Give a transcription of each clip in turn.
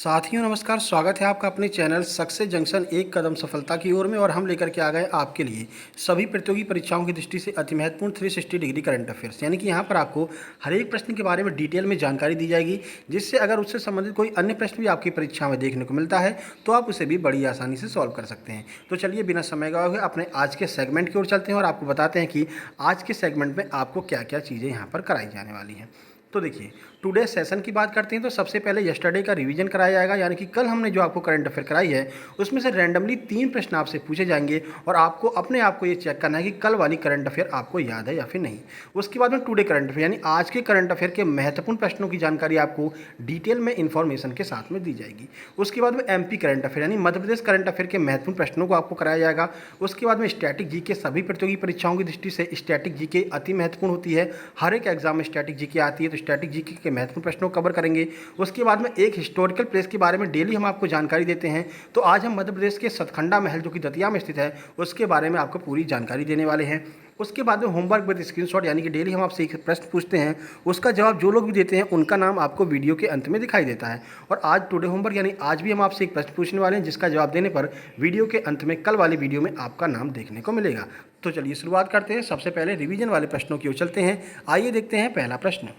साथियों नमस्कार, स्वागत है आपका अपने चैनल सक्सेस जंक्शन एक कदम सफलता की ओर में। और हम लेकर के आ गए आपके लिए सभी प्रतियोगी परीक्षाओं की दृष्टि से अति महत्वपूर्ण 360 डिग्री करंट अफेयर्स, यानी कि यहाँ पर आपको हर एक प्रश्न के बारे में डिटेल में जानकारी दी जाएगी, जिससे अगर उससे संबंधित कोई अन्य प्रश्न भी आपकी परीक्षा में देखने को मिलता है तो आप उसे भी बड़ी आसानी से सॉल्व कर सकते हैं। तो चलिए बिना समय गवाए हुए अपने आज के सेगमेंट की ओर चलते हैं और आपको बताते हैं कि आज के सेगमेंट में आपको क्या क्या चीज़ें यहाँ पर कराई जाने वाली हैं। तो देखिए, टुडे सेशन की बात करते हैं तो सबसे पहले यस्टरडे का रिवीजन कराया जाएगा, यानी कि कल हमने जो आपको करंट अफेयर कराई है उसमें से रैंडमली 3 प्रश्न आपसे पूछे जाएंगे और आपको अपने आप को ये चेक करना है कि कल वाली करंट अफेयर आपको याद है या फिर नहीं। उसके बाद में टुडे करंट अफेयर यानी आज के करंट अफेयर के महत्वपूर्ण प्रश्नों की जानकारी आपको डिटेल में इन्फॉर्मेशन के साथ में दी जाएगी। उसके बाद में एमपी करंट अफेयर यानी मध्य प्रदेश करंट अफेयर के महत्वपूर्ण प्रश्नों को आपको कराया जाएगा। उसके बाद में स्टैटिक जी के सभी प्रतियोगी परीक्षाओं की दृष्टि से स्टैटिक जी के अति महत्वपूर्ण होती है, हर एक एग्जाम में स्टैटिक जी के आती है, तो स्टैटिक जी के महत्वपूर्ण प्रश्नों को कवर करेंगे। उसके बाद में एक हिस्टोरिकल प्लेस के बारे में डेली हम आपको जानकारी देते हैं, तो आज हम मध्य प्रदेश के सतखंडा महल जो कि दतिया में स्थित है उसके बारे में आपको पूरी जानकारी देने वाले हैं। उसके बाद में होमवर्क विद स्क्रीनशॉट यानी कि डेली हम आपसे एक प्रश्न पूछते हैं, उसका जवाब जो लोग भी देते हैं उनका नाम आपको वीडियो के अंत में दिखाई देता है। और आज टुडे होमवर्क यानी आज भी हम आपसे एक प्रश्न पूछने वाले हैं जिसका जवाब देने पर वीडियो के अंत में कल वाली वीडियो में आपका नाम देखने को मिलेगा। तो चलिए शुरुआत करते हैं। सबसे पहले रिवीजन वाले प्रश्नों की ओर चलते हैं। आइए देखते हैं पहला प्रश्न।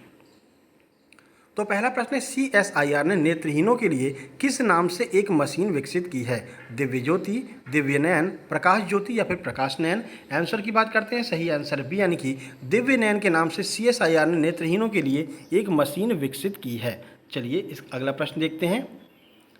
तो पहला प्रश्न है, CSIR ने नेत्रहीनों के लिए किस नाम से एक मशीन विकसित की है? दिव्य ज्योति, दिव्य नयन, प्रकाश ज्योति या फिर प्रकाश नयन। आंसर की बात करते हैं, सही आंसर बी यानी कि दिव्य नयन के नाम से CSIR ने नेत्रहीनों के लिए एक मशीन विकसित की है। चलिए इस अगला प्रश्न देखते हैं।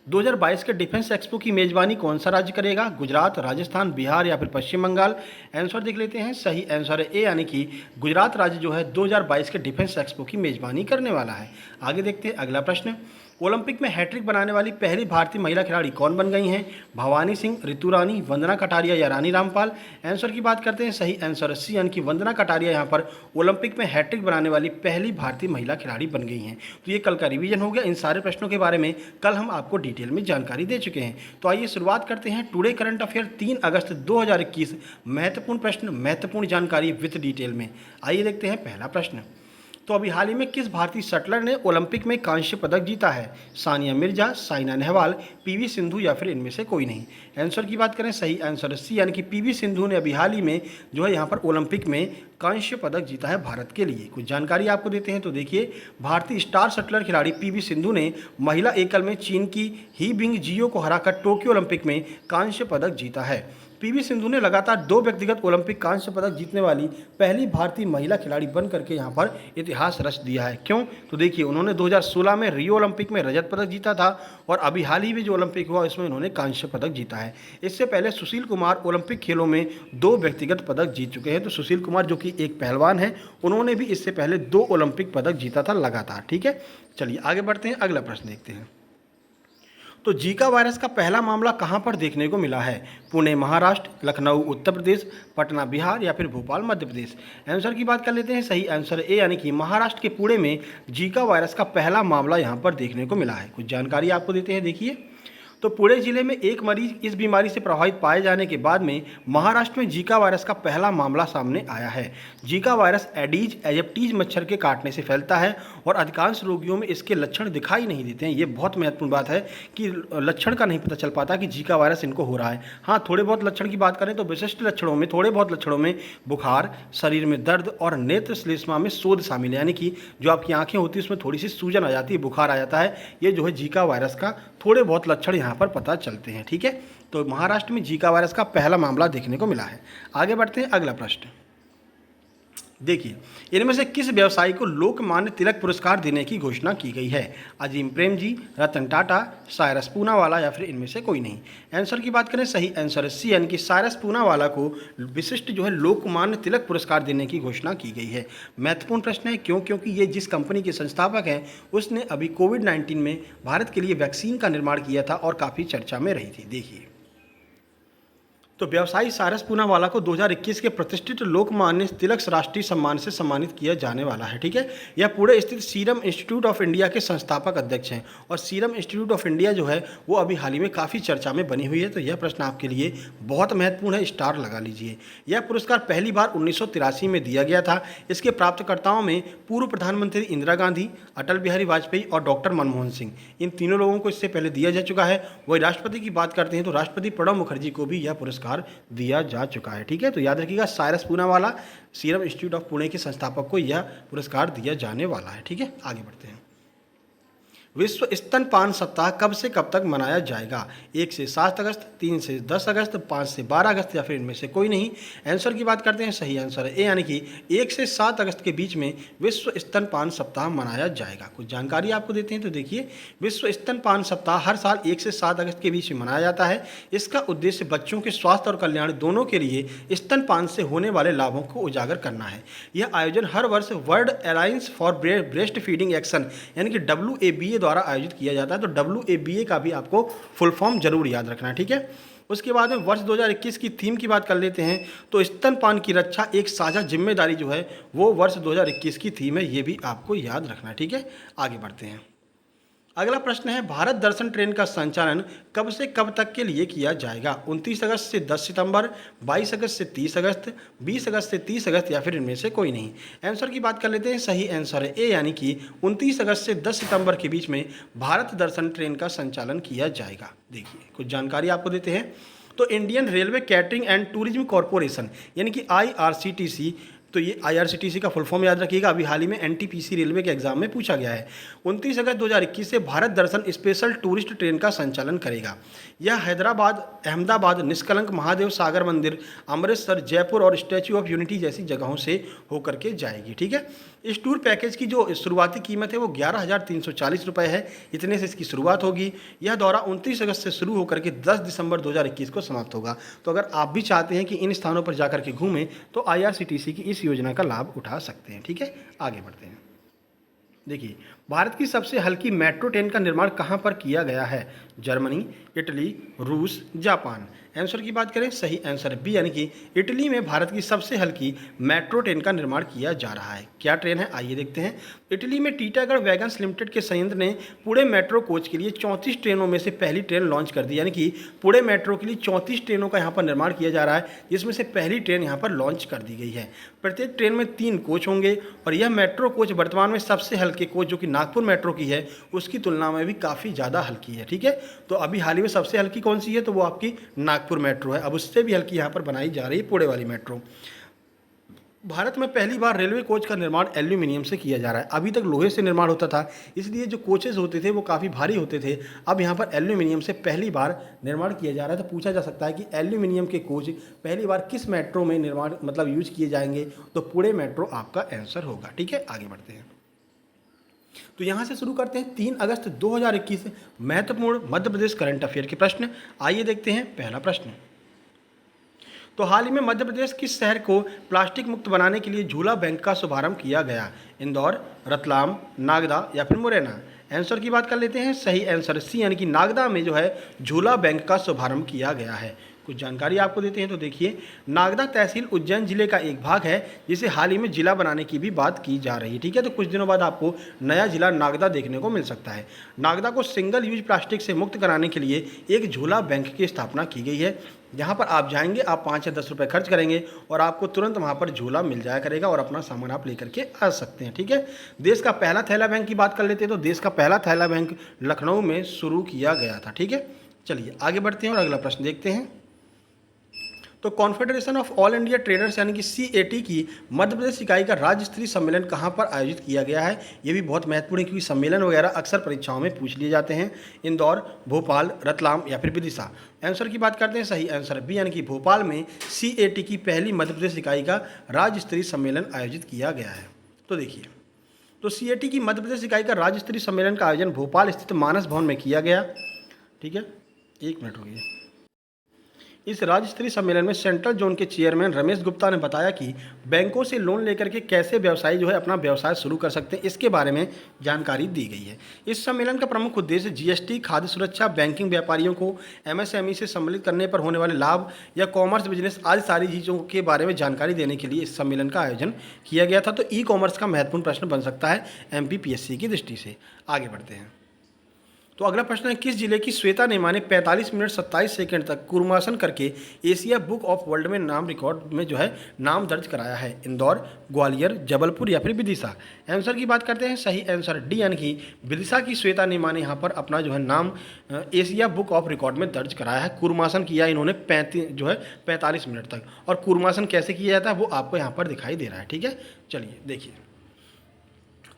2022 के डिफेंस एक्सपो की मेजबानी कौन सा राज्य करेगा? गुजरात, राजस्थान, बिहार या फिर पश्चिम बंगाल। आंसर देख लेते हैं, सही आंसर है ए यानी कि गुजरात राज्य जो है 2022 के डिफेंस एक्सपो की मेजबानी करने वाला है। आगे देखते हैं अगला प्रश्न। ओलंपिक में हैट्रिक बनाने वाली पहली भारतीय महिला खिलाड़ी कौन बन गई हैं? भवानी सिंह, ऋतु रानी, वंदना कटारिया या रानी रामपाल। आंसर की बात करते हैं, सही आंसर सी यानी कि वंदना कटारिया यहाँ पर ओलंपिक में हैट्रिक बनाने वाली पहली भारतीय महिला खिलाड़ी बन गई हैं। तो ये कल का रिवीजन हो गया। इन सारे प्रश्नों के बारे में कल हम आपको डिटेल में जानकारी दे चुके हैं। तो आइए शुरुआत करते हैं टुडे करंट अफेयर 3 अगस्त 2021, महत्वपूर्ण प्रश्न, महत्वपूर्ण जानकारी विद डिटेल में। आइए देखते हैं पहला प्रश्न। तो अभी हाल ही में किस भारतीय शटलर ने ओलंपिक में कांस्य पदक जीता है? सानिया मिर्जा, साइना नेहवाल, पीवी सिंधु या फिर इनमें से कोई नहीं। आंसर की बात करें, सही आंसर सी यानी कि पीवी सिंधु ने अभी हाल ही में जो है यहाँ पर ओलंपिक में कांस्य पदक जीता है भारत के लिए। कुछ जानकारी आपको देते हैं। तो देखिए, भारतीय स्टार शटलर खिलाड़ी पीवी सिंधु ने महिला एकल में चीन की ही बिंग जियो को हराकर टोक्यो ओलंपिक में कांस्य पदक जीता है। पीवी सिंधु ने लगातार 2 व्यक्तिगत ओलंपिक कांस्य पदक जीतने वाली पहली भारतीय महिला खिलाड़ी बन करके यहाँ पर इतिहास रच दिया है। क्यों? तो देखिए, उन्होंने 2016 में रियो ओलंपिक में रजत पदक जीता था और अभी हाल ही में जो ओलंपिक हुआ इसमें उन्होंने कांस्य पदक जीता है। इससे पहले सुशील कुमार ओलंपिक खेलों में 2 व्यक्तिगत पदक जीत चुके हैं। तो सुशील कुमार जो कि एक पहलवान है, उन्होंने भी इससे पहले 2 ओलंपिक पदक जीता था लगातार। ठीक है, चलिए आगे बढ़ते हैं, अगला प्रश्न देखते हैं। तो जीका वायरस का पहला मामला कहां पर देखने को मिला है? पुणे महाराष्ट्र, लखनऊ उत्तर प्रदेश, पटना बिहार या फिर भोपाल मध्य प्रदेश। आंसर की बात कर लेते हैं, सही आंसर ए यानी कि महाराष्ट्र के पुणे में जीका वायरस का पहला मामला यहां पर देखने को मिला है। कुछ जानकारी आपको देते हैं, देखिए। तो पुणे जिले में एक मरीज इस बीमारी से प्रभावित पाए जाने के बाद में महाराष्ट्र में जीका वायरस का पहला मामला सामने आया है। जीका वायरस एडीज एजिप्टीज मच्छर के काटने से फैलता है और अधिकांश रोगियों में इसके लक्षण दिखाई नहीं देते हैं। ये बहुत महत्वपूर्ण बात है कि लक्षण का नहीं पता चल पाता कि जीका वायरस इनको हो रहा है। हाँ, थोड़े बहुत लक्षण की बात करें तो विशिष्ट लक्षणों में, थोड़े बहुत लक्षणों में बुखार, शरीर में दर्द और नेत्र श्लेष्मा में शोध शामिल है, यानी कि जो आपकी आंखें होती है उसमें थोड़ी सी सूजन आ जाती है, बुखार आ जाता है। ये जो है जीका वायरस का थोड़े बहुत लक्षण यहाँ पर पता चलते हैं। ठीक है, तो महाराष्ट्र में जीका वायरस का पहला मामला देखने को मिला है। आगे बढ़ते हैं, अगला प्रश्न देखिए। इनमें से किस व्यवसायी को लोकमान्य तिलक पुरस्कार देने की घोषणा की गई है? अजीम प्रेमजी, रतन टाटा, साइरस पूनावाला या फिर इनमें से कोई नहीं। आंसर की बात करें, सही आंसर सी यानी कि साइरस पूनावाला को विशिष्ट जो है लोकमान्य तिलक पुरस्कार देने की घोषणा की गई है। महत्वपूर्ण प्रश्न है, क्यों? क्योंकि ये जिस कंपनी के संस्थापक हैं उसने अभी कोविड-19 में भारत के लिए वैक्सीन का निर्माण किया था और काफ़ी चर्चा में रही थी। देखिए, तो व्यवसायी सारस पूनावाला को 2021 के प्रतिष्ठित लोकमान्य तिलक राष्ट्रीय सम्मान से सम्मानित किया जाने वाला है। ठीक है, यह पुणे स्थित सीरम इंस्टीट्यूट ऑफ इंडिया के संस्थापक अध्यक्ष हैं और सीरम इंस्टीट्यूट ऑफ इंडिया जो है वो अभी हाल ही में काफ़ी चर्चा में बनी हुई है। तो यह प्रश्न आपके लिए बहुत महत्वपूर्ण है, स्टार लगा लीजिए। यह पुरस्कार पहली बार 1983 में दिया गया था। इसके प्राप्तकर्ताओं में पूर्व प्रधानमंत्री इंदिरा गांधी, अटल बिहारी वाजपेयी और डॉक्टर मनमोहन सिंह, इन तीनों लोगों को इससे पहले दिया जा चुका है। वही राष्ट्रपति की बात करते हैं तो राष्ट्रपति प्रणब मुखर्जी को भी यह पुरस्कार दिया जा चुका है। ठीक है, तो याद रखिएगा Cyrus Poonawalla, serum institute of Pune के संस्थापक को यह पुरस्कार दिया जाने वाला है। ठीक है, आगे बढ़ते हैं। विश्व स्तनपान सप्ताह कब से कब तक मनाया जाएगा? 1 से 7 अगस्त, 3 से 10 अगस्त, 5 से 12 अगस्त या फिर इनमें से कोई नहीं। आंसर की बात करते हैं, सही आंसर है ए, यानी कि 1 से 7 अगस्त के बीच में विश्व स्तनपान सप्ताह मनाया जाएगा। कुछ जानकारी आपको देते हैं तो देखिए, विश्व स्तनपान सप्ताह हर साल 1 से 7 अगस्त के बीच में मनाया जाता है। इसका उद्देश्य बच्चों के स्वास्थ्य और कल्याण दोनों के लिए स्तनपान से होने वाले लाभों को उजागर करना है। यह आयोजन हर वर्ष world alliance for breast feeding action यानी कि WABA द्वारा आयोजित किया जाता है। तो WABA का भी आपको फुल फॉर्म जरूर याद रखना है। ठीक है, उसके बाद में वर्ष 2021 की थीम की बात कर लेते हैं। तो स्तनपान की रक्षा एक साझा जिम्मेदारी जो है वो वर्ष 2021 की थीम है, ये भी आपको याद रखना है। ठीक है, आगे बढ़ते हैं। अगला प्रश्न है, भारत दर्शन ट्रेन का संचालन कब से कब तक के लिए किया जाएगा? 29 अगस्त से 10 सितंबर, 22 अगस्त से 30 अगस्त, 20 अगस्त से 30 अगस्त या फिर इनमें से कोई नहीं। आंसर की बात कर लेते हैं, सही आंसर है ए, यानी कि 29 अगस्त से 10 सितंबर के बीच में भारत दर्शन ट्रेन का संचालन किया जाएगा। देखिए, कुछ जानकारी आपको देते हैं। तो Indian railway catering and tourism corporation यानी कि IRCTC, तो ये IRCTC का फुल फॉर्म याद रखिएगा, अभी हाल ही में NTPC रेलवे के एग्जाम में पूछा गया है। 29 अगस्त 2021 से भारत दर्शन स्पेशल टूरिस्ट ट्रेन का संचालन करेगा। यह हैदराबाद, अहमदाबाद, निष्कलंक महादेव सागर मंदिर, अमृतसर, जयपुर और स्टैच्यू ऑफ यूनिटी जैसी जगहों से होकर के जाएगी। ठीक है, इस टूर पैकेज की जो शुरुआती कीमत है वो 11,340 रुपये है। इतने से इसकी शुरुआत होगी। यह दौरा 29 अगस्त से शुरू होकर के 10 दिसंबर 2021 को समाप्त होगा। तो अगर आप भी चाहते हैं कि इन स्थानों पर जाकर के घूमें तो IRCTC की इस योजना का लाभ उठा सकते हैं। ठीक है, आगे बढ़ते हैं। देखिए, भारत की सबसे हल्की मेट्रो ट्रेन का निर्माण कहाँ पर किया गया है? जर्मनी, इटली, रूस, जापान। आंसर की बात करें, सही आंसर बी, यानी कि इटली में भारत की सबसे हल्की मेट्रो ट्रेन का निर्माण किया जा रहा है। क्या ट्रेन है, आइए देखते हैं। इटली में टीटागढ़ वैगन्स लिमिटेड के संयंत्र ने पुणे मेट्रो कोच के लिए 34 ट्रेनों में से पहली ट्रेन लॉन्च कर दी। यानी कि पुणे मेट्रो के लिए 34 ट्रेनों का यहाँ पर निर्माण किया जा रहा है, जिसमें से पहली ट्रेन यहाँ पर लॉन्च कर दी गई है। प्रत्येक ट्रेन में 3 कोच होंगे और यह मेट्रो कोच वर्तमान में सबसे हल्के कोच जो कि नागपुर मेट्रो की है उसकी तुलना में भी काफ़ी ज़्यादा हल्की है। ठीक है, तो अभी हाल ही में सबसे हल्की कौन सी है? तो वो आपकी नागपुर मेट्रो है। अब उससे भी हल्की यहाँ पर बनाई जा रही है पुणे वाली मेट्रो। भारत में पहली बार रेलवे कोच का निर्माण एल्यूमिनियम से किया जा रहा है। अभी तक लोहे से निर्माण होता था, इसलिए जो कोचेज होते थे वो काफ़ी भारी होते थे। अब यहाँ पर एल्यूमिनियम से पहली बार निर्माण किया जा रहा है। तो पूछा जा सकता है कि एल्यूमिनियम के कोच पहली बार किस मेट्रो में निर्माण यूज किए जाएंगे? तो पुणे मेट्रो आपका आंसर होगा। ठीक है, आगे बढ़ते हैं। तो यहाँ से शुरू करते हैं 3 अगस्त 2021 महत्वपूर्ण मध्य प्रदेश करंट अफेयर के प्रश्न। आइए देखते हैं पहला प्रश्न। तो हाल ही में मध्य प्रदेश किस शहर को प्लास्टिक मुक्त बनाने के लिए झूला बैंक का शुभारंभ किया गया? इंदौर, रतलाम, नागदा या फिर मुरैना। आंसर की बात कर लेते हैं, सही आंसर सी, यानी कि नागदा में जो है झूला बैंक का शुभारंभ किया गया है। कुछ जानकारी आपको देते हैं। तो देखिए, नागदा तहसील उज्जैन जिले का एक भाग है जिसे हाल ही में जिला बनाने की भी बात की जा रही है। ठीक है, तो कुछ दिनों बाद आपको नया जिला नागदा देखने को मिल सकता है। नागदा को सिंगल यूज प्लास्टिक से मुक्त कराने के लिए एक झूला बैंक की स्थापना की गई है। जहाँ पर आप जाएंगे, आप 5 या 10 रुपये खर्च करेंगे और आपको तुरंत वहाँ पर झूला मिल जाया करेगा और अपना सामान आप लेकर के आ सकते हैं। ठीक है, देश का पहला थैला बैंक की बात कर लेते हैं। तो देश का पहला थैला बैंक लखनऊ में शुरू किया गया था। ठीक है, चलिए आगे बढ़ते हैं और अगला प्रश्न देखते हैं। तो confederation of all India traders यानी कि CAT की मध्य प्रदेश इकाई का राज्य स्तरीय सम्मेलन कहाँ पर आयोजित किया गया है? ये भी बहुत महत्वपूर्ण है क्योंकि सम्मेलन वगैरह अक्सर परीक्षाओं में पूछ लिए जाते हैं। इंदौर, भोपाल, रतलाम या फिर विदिशा। आंसर की बात करते हैं, सही आंसर बी, यानी कि भोपाल में CAT की पहली मध्य प्रदेश इकाई का राज्य स्तरीय सम्मेलन आयोजित किया गया है। तो देखिए, तो CAT की मध्य प्रदेश इकाई का राज्य स्तरीय सम्मेलन का आयोजन भोपाल स्थित मानस भवन में किया गया। ठीक है, 1 मिनट हो गया। इस राज्य स्तरीय सम्मेलन में सेंट्रल जोन के चेयरमैन रमेश गुप्ता ने बताया कि बैंकों से लोन लेकर के कैसे व्यवसायी जो है अपना व्यवसाय शुरू कर सकते हैं, इसके बारे में जानकारी दी गई है। इस सम्मेलन का प्रमुख उद्देश्य जीएसटी, खाद्य सुरक्षा, बैंकिंग व्यापारियों को एमएसएमई से सम्मिलित करने पर होने वाले लाभ या कॉमर्स बिजनेस आदि सारी चीज़ों के बारे में जानकारी देने के लिए इस सम्मेलन का आयोजन किया गया था। तो ई कॉमर्स का महत्वपूर्ण प्रश्न बन सकता है एमपीपीएससी की दृष्टि से। आगे बढ़ते हैं। तो अगला प्रश्न है, किस जिले की श्वेता नेमा ने 45 मिनट 27 सेकंड तक कूर्मासन करके एशिया बुक ऑफ वर्ल्ड में नाम रिकॉर्ड में जो है नाम दर्ज कराया है? इंदौर, ग्वालियर, जबलपुर या फिर विदिशा? आंसर की बात करते हैं, सही आंसर डी यानी कि विदिशा की श्वेता नेमा ने यहाँ पर अपना जो है नाम एशिया बुक ऑफ रिकॉर्ड में दर्ज कराया है। कूर्मासन किया इन्होंने 45 मिनट तक। और कूर्मासन कैसे किया जाता है वो आपको यहाँ पर दिखाई दे रहा है। ठीक है, चलिए देखिए।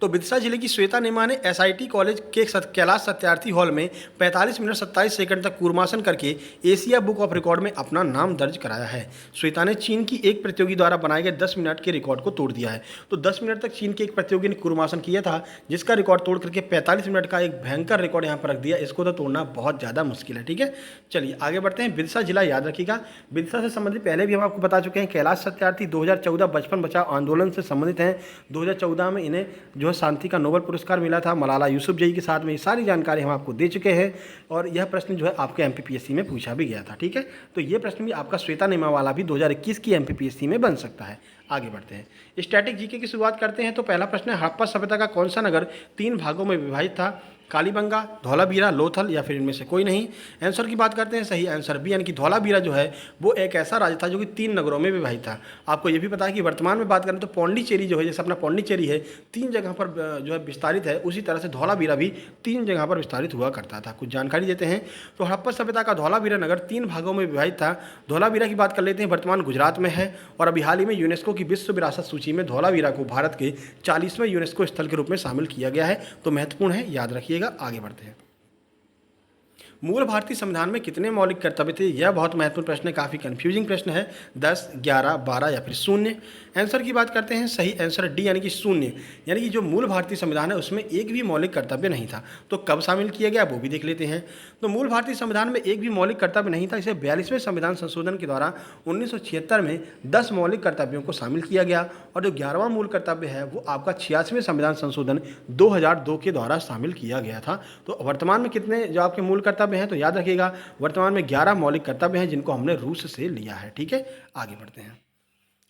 तो विदिशा जिले की श्वेता नेमा ने एसआईटी कॉलेज के कैलाश सत्यार्थी हॉल में 45 मिनट 27 सेकंड तक कूर्मासन करके एशिया बुक ऑफ रिकॉर्ड में अपना नाम दर्ज कराया है। श्वेता ने चीन की एक प्रतियोगी द्वारा बनाए गए 10 मिनट के रिकॉर्ड को तोड़ दिया है। तो 10 मिनट तक चीन के एक प्रतियोगी ने कूर्मासन किया था, जिसका रिकॉर्ड तोड़ करके 45 मिनट का एक भयंकर रिकॉर्ड यहाँ पर रख दिया। इसको तो तोड़ना बहुत ज़्यादा मुश्किल है। ठीक है, चलिए आगे बढ़ते हैं। विदिशा जिला याद रखिएगा। विदिशा से संबंधित पहले भी हम आपको बता चुके हैं। कैलाश सत्यार्थी 2014 बचपन बचाओ आंदोलन से संबंधित हैं। 2014 में इन्हें जो है शांति का नोबेल पुरस्कार मिला था मलाला यूसुफजई के साथ में। ये सारी जानकारी हम आपको दे चुके हैं और यह प्रश्न जो है आपके एमपीपीएससी में पूछा भी गया था। ठीक है, तो ये प्रश्न भी आपका श्वेता नेमा वाला भी 2021 की एमपीपीएससी में बन सकता है। आगे बढ़ते हैं, स्टैटिक जीके की शुरुआत करते हैं। तो पहला प्रश्न है, हड़प्पा सभ्यता का कौन सा नगर 3 भागों में विभाजित था? कालीबंगा, धौलावीरा, लोथल या फिर इनमें से कोई नहीं? आंसर की बात करते हैं, सही आंसर बी यानी कि धौलावीरा जो है वो एक ऐसा राज्य था जो कि 3 नगरों में विभाजित था। आपको ये भी पता है कि वर्तमान में बात करें तो पौंडीचेरी जो है, जैसे अपना पौंडीचेरी है 3 जगह पर जो है विस्तारित है, उसी तरह से धौलावीरा भी 3 जगह पर विस्तारित हुआ करता था। कुछ जानकारी देते हैं। तो हड़प्पा सभ्यता का धौलावीरा नगर 3 भागों में विभाजित था। धौलावीरा की बात कर लेते हैं, वर्तमान गुजरात में है और अभी हाल ही में यूनेस्को की विश्व विरासत सूची में धौलावीरा को भारत के 40वें यूनेस्को स्थल के रूप में शामिल किया गया है। तो महत्वपूर्ण है, याद रखिएगा। आगे बढ़ते हैं। मूल भारतीय संविधान में कितने मौलिक कर्तव्य थे? यह बहुत महत्वपूर्ण प्रश्न है, काफ़ी कंफ्यूजिंग प्रश्न है। 10, 11, 12 या फिर 0? आंसर की बात करते हैं, सही आंसर डी यानी कि 0। यानी कि जो मूल भारतीय संविधान है उसमें एक भी मौलिक कर्तव्य नहीं था। तो कब शामिल किया गया वो भी देख लेते हैं। तो मूल भारतीय संविधान में एक भी मौलिक कर्तव्य नहीं था। इसे 42वें संविधान संशोधन के द्वारा 1976 में 10 मौलिक कर्तव्यों को शामिल किया गया। और जो 11वां मूल कर्तव्य है वो आपका 86वें संविधान संशोधन 2002 के द्वारा शामिल किया गया था। तो वर्तमान में कितने जो आपके मूल कर्तव्य हैं? तो याद रखिएगा, वर्तमान में 11 मौलिक कर्तव्य हैं जिनको हमने रूस से लिया है। ठीक है, आगे बढ़ते हैं।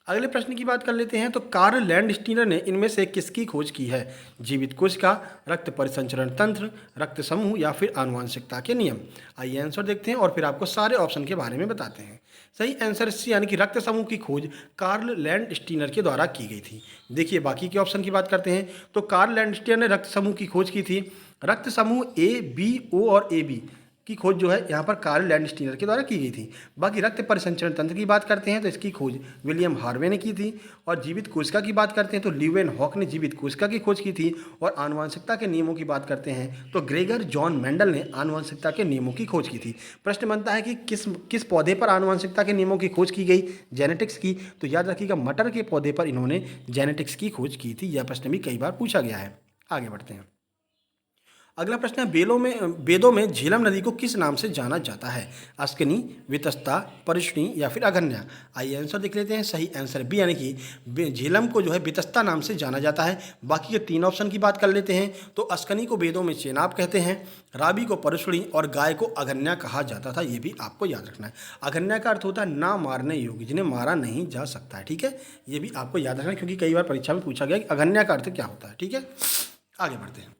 अगले प्रश्न की बात कर लेते हैं। तो कार्ल लैंडस्टीनर ने इनमें से किसकी खोज की है? जीवित कोशिका, रक्त परिसंचरण तंत्र, रक्त समूह या फिर आनुवंशिकता के नियम? आइए आंसर देखते हैं और फिर आपको सारे ऑप्शन के बारे में बताते हैं। सही आंसर सी यानी कि रक्त समूह की खोज कार्ल लैंडस्टीनर के द्वारा की गई थी। देखिए बाकी के ऑप्शन की बात करते हैं। तो कार्ल लैंडस्टीनर ने रक्त समूह की खोज की थी। रक्त समूह ए, बी, ओ और ए बी की खोज जो है यहाँ पर कार्ल लैंडस्टीनर के द्वारा की गई थी। बाकी रक्त परिसंचरण तंत्र की बात करते हैं तो इसकी खोज विलियम हार्वे ने की थी। और जीवित कोशिका की बात करते हैं तो ल्यूवेन हॉक ने जीवित कोशिका की खोज की थी। और आनुवंशिकता के नियमों की बात करते हैं तो ग्रेगर जॉन मेंडल ने आनुवंशिकता के नियमों की खोज की थी। प्रश्न बनता है कि किस पौधे पर आनुवंशिकता के नियमों की खोज की गई? जेनेटिक्स की। तो याद रखिएगा, मटर के पौधे पर इन्होंने जेनेटिक्स की खोज की थी। यह प्रश्न भी कई बार पूछा गया है। आगे बढ़ते हैं। अगला प्रश्न है, वेदों में झेलम नदी को किस नाम से जाना जाता है? अस्कनी, वितस्ता, परिष्णी या फिर अगन्या? आइए आंसर देख लेते हैं। सही आंसर बी यानी कि झेलम को जो है वितस्ता नाम से जाना जाता है। बाकी के 3 ऑप्शन की बात कर लेते हैं। तो अस्कनी को वेदों में चेनाब कहते हैं, राबी को परिष्णी और गाय को अगन्या कहा जाता था। ये भी आपको याद रखना है। अगन्या का अर्थ होता है ना मारने योग्य, जिन्हें मारा नहीं जा सकता है। ठीक है, ये भी आपको याद रखना है क्योंकि कई बार परीक्षा में पूछा गया कि अगन्या का अर्थ क्या होता है। ठीक है, आगे बढ़ते हैं।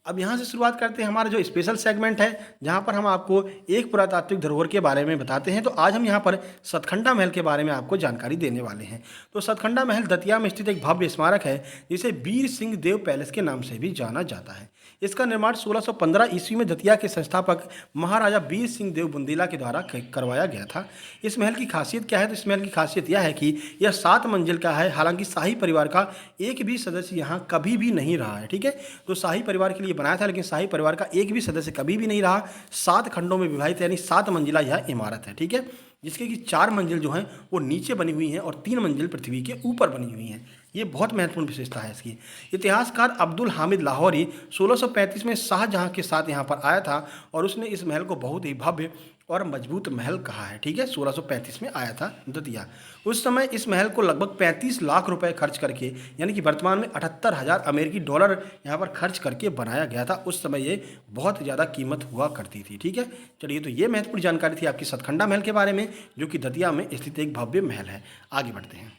अब यहाँ से शुरुआत करते हैं हमारा जो स्पेशल सेगमेंट है, जहाँ पर हम आपको एक पुरातात्विक धरोहर के बारे में बताते हैं। तो आज हम यहाँ पर सतखंडा महल के बारे में आपको जानकारी देने वाले हैं। तो सतखंडा महल दतिया में स्थित एक भव्य स्मारक है जिसे वीर सिंह देव पैलेस के नाम से भी जाना जाता है। इसका निर्माण 1615 ईस्वी में दतिया के संस्थापक महाराजा वीर सिंह देव बुंदेला के द्वारा करवाया गया था। इस महल की खासियत क्या है? तो इस महल की खासियत यह है कि यह 7 मंजिल का है। हालांकि शाही परिवार का एक भी सदस्य यहाँ कभी भी नहीं रहा है। ठीक है, तो शाही परिवार के लिए बनाया था, लेकिन शाही परिवार का एक भी सदस्य कभी भी नहीं रहा। 7 खंडों में विभाजित यानी 7 मंजिला यह इमारत है। ठीक है, जिसके कि 4 मंजिल जो हैं वो नीचे बनी हुई हैं और 3 मंजिल पृथ्वी के ऊपर बनी हुई हैं। ये बहुत महत्वपूर्ण विशेषता है इसकी। इतिहासकार अब्दुल हामिद लाहौरी 1635 में शाहजहां के साथ यहाँ पर आया था और उसने इस महल को बहुत ही भव्य और मजबूत महल कहा है। ठीक है, 1635 में आया था दतिया। उस समय इस महल को लगभग 35 लाख रुपए खर्च करके, यानी कि वर्तमान में 78,000 अमेरिकी डॉलर यहाँ पर खर्च करके बनाया गया था। उस समय ये बहुत ज़्यादा कीमत हुआ करती थी। ठीक है, चलिए, तो ये महत्वपूर्ण जानकारी थी आपकी सतखंडा महल के बारे में, जो कि दतिया में स्थित एक भव्य महल है। आगे बढ़ते हैं।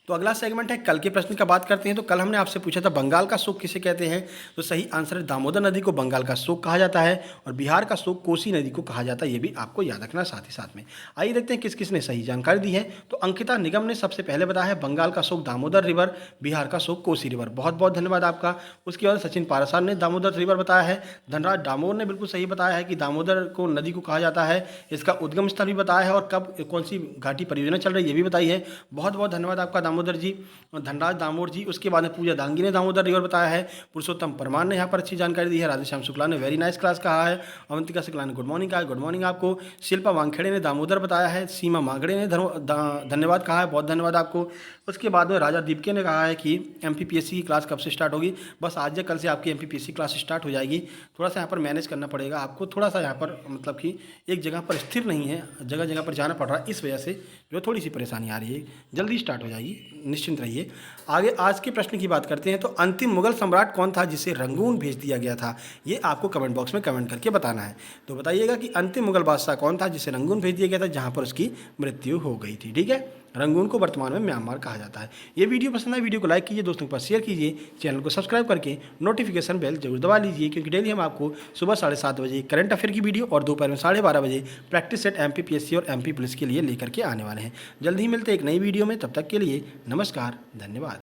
तो अगला सेगमेंट है कल के प्रश्न का बात करते हैं। तो कल हमने आपसे पूछा था बंगाल का शोक किसे कहते हैं। तो सही आंसर है दामोदर नदी को बंगाल का शोक कहा जाता है और बिहार का शोक कोसी नदी को कहा जाता है। ये भी आपको याद रखना साथ ही साथ में। आइए देखते हैं किस किस ने सही जानकारी दी है। तो अंकिता निगम ने सबसे पहले बताया है बंगाल का शोक दामोदर रिवर, बिहार का शोक कोसी रिवर। बहुत बहुत धन्यवाद आपका। उसके बाद सचिन पारासार ने दामोदर रिवर बताया है। धनराज डामोर ने बिल्कुल सही बताया है कि दामोदर को नदी को कहा जाता है। इसका उद्गम स्थल भी बताया है और कब कौन सी घाटी परियोजना चल रही है ये भी बताई है। बहुत बहुत धन्यवाद आपका दामोदर जी, धनराज दामोर जी। उसके बाद में पूजा दांगी ने दामोदर रिवर बताया है। पुरुषोत्तम परमार ने यहाँ पर अच्छी जानकारी दी है। राधेश्याम शुक्ला ने वेरी नाइस क्लास कहा है। अवंतिका शुक्ला ने गुड मॉर्निंग कहा है। गुड मॉर्निंग आपको। शिल्पा वानखेड़े ने दामोदर बताया है। सीमा मांगड़े ने धन्यवाद कहा है। बहुत धन्यवाद आपको। उसके बाद में राजा दीपके ने कहा है कि एमपीपीएससी की क्लास कब से स्टार्ट होगी। बस आज या कल से आपकी एमपीपीएससी क्लास स्टार्ट हो जाएगी। थोड़ा सा यहाँ पर मैनेज करना पड़ेगा आपको, थोड़ा सा यहाँ पर मतलब कि एक जगह पर स्थिर नहीं है, जगह जगह पर जाना पड़ रहा है, इस वजह से जो थोड़ी सी परेशानी आ रही है। जल्दी स्टार्ट हो जाएगी, निश्चिंत रहिए। आगे आज के प्रश्न की बात करते हैं। तो अंतिम मुगल सम्राट कौन था जिसे रंगून भेज दिया गया था, ये आपको कमेंट बॉक्स में कमेंट करके बताना है। तो बताइएगा कि अंतिम मुगल बादशाह कौन था जिसे रंगून भेज दिया गया था, जहाँ पर उसकी मृत्यु हो गई थी। ठीक है, रंगून को वर्तमान में म्यांमार कहा जाता है। ये वीडियो पसंद है, वीडियो को लाइक कीजिए, दोस्तों के पास शेयर कीजिए, चैनल को सब्सक्राइब करके नोटिफिकेशन बेल जरूर दबा लीजिए, क्योंकि डेली हम आपको सुबह 7:30 बजे करंट अफेयर की वीडियो और दोपहर में 12:30 बजे प्रैक्टिस सेट एमपीपीएससी और एमपी पुलिस के लिए लेकर के आने वाले हैं। जल्द ही मिलते हैं एक नई वीडियो में, तब तक के लिए नमस्कार, धन्यवाद।